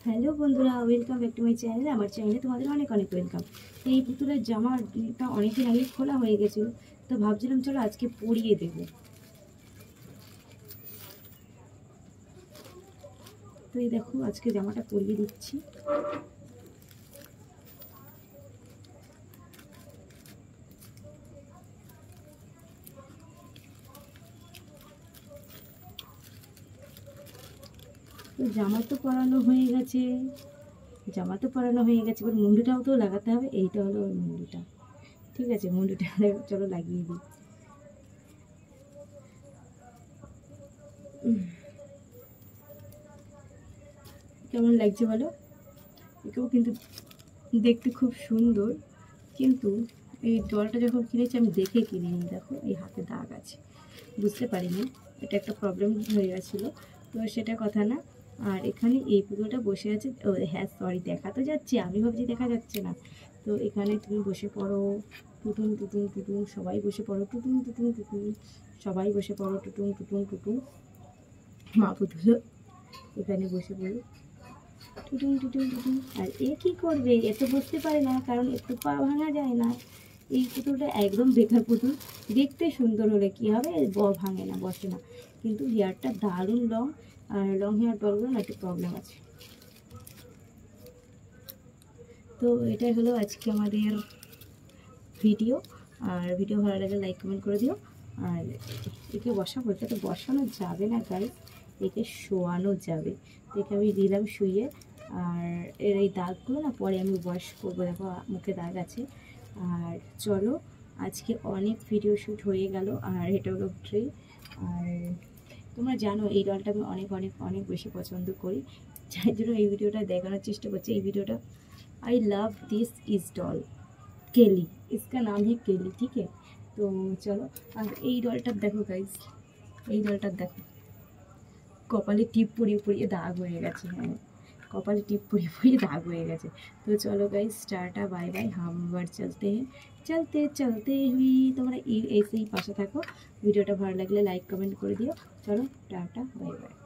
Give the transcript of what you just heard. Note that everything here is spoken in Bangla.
হ্যালো বন্ধুরা, welcome back to my channel. আমার চ্যানেলে তোমাদের অনেক অনেক ওয়েলকাম। এই পুতুলের জামাটা অনেকদিন আগে খোলা হয়ে গেছিলো, তো ভাবছিলাম চলো আজকে পরিয়ে দেব। তো এই দেখো আজকে জামাটা পরিয়ে দিচ্ছি। তো জামা তো পরানো হয়ে গেছে, এবার মুন্ডুটাও তো লাগাতে হবে। এইটা হলো ওর মুন্ডুটা, ঠিক আছে? মুন্ডুটা চলো লাগিয়ে দিই। কেমন লাগছে বলো? একেও কিন্তু দেখতে খুব সুন্দর, কিন্তু এই ডলটা যখন কিনেছি আমি দেখে কিনিনি। দেখো এই হাতে দাগ আছে, বুঝতে পারিনি, এটা একটা প্রবলেম হয়ে গেছিলো, তো সেটা কথা না। আর এখানে এই পুতুলটা বসে আছে। ও হ্যাঁ, সরি, দেখা তো যাচ্ছে, আমি ভাবছি দেখা যাচ্ছে না। তো এখানে তুমি বসে পড়ো, টুটুন টুটুন টুটুন, সবাই বসে পড়ো, টুটুন টুটুন টুটুন, সবাই বসে পড়ো, টুটুন টুটুন টুটুন। মা পুতুল এখানে বসে পড়ো, টুটুন টুটুন টুটুন। আর এ কী করবে? এ তো বসতে পারে না, কারণ একটু পা ভাঙা যায় না। এই পুতুলটা একদম বেকার পুতুল। দেখতে সুন্দর হলে কি হবে, ভাঙে না, বসে না, কিন্তু হেয়ারটা দারুণ লং। আর লং হেয়ার ডলগুলো না একটু প্রবলেম আছে। তো এটাই হলো আজকে আমাদের ভিডিও। আর ভিডিও ভালো লাগলে লাইক কমেন্ট করে দিও। আর একে বসাবো, এটা তো বসানো যাবে না গাইস, একে শোয়ানো যাবে। তো একে আমি দিলাম শুইয়ে। আর এর এই দাগগুলো না পরে আমি ওয়াশ করবো, দেখো মুখে দাগ আছে। আর চলো, আজকে অনেক ভিডিও শ্যুট হয়ে গেল। আর এটা হলো ট্রে। আর তোমরা জানো এই ডলটা আমি অনেক অনেক অনেক বেশি পছন্দ করি, যার জন্য এই ভিডিওটা দেখানোর চেষ্টা করছি। এই ভিডিওটা I love this is doll केली, इसका नाम है केली, ठीक है? तो चलो। আর এই ডলটা দেখো গাইস, এই ডলটা দেখো, কপালে টিপ পরিয়ে পরিয়ে দাগ হয়ে গেছে। হ্যাঁ, কপালে টিপ পরিয়ে পরিয়ে দাগ হয়ে গেছে। তো চলো গাইস, টাটা বাই বাই, हम আবার চলতে हैं, চলতে চলতে হুই। তোমরা এইসেই পাশে থাকো। ভিডিওটা ভালো লাগলে লাইক কমেন্ট করে দিও। চলো টাটা বাই বাই।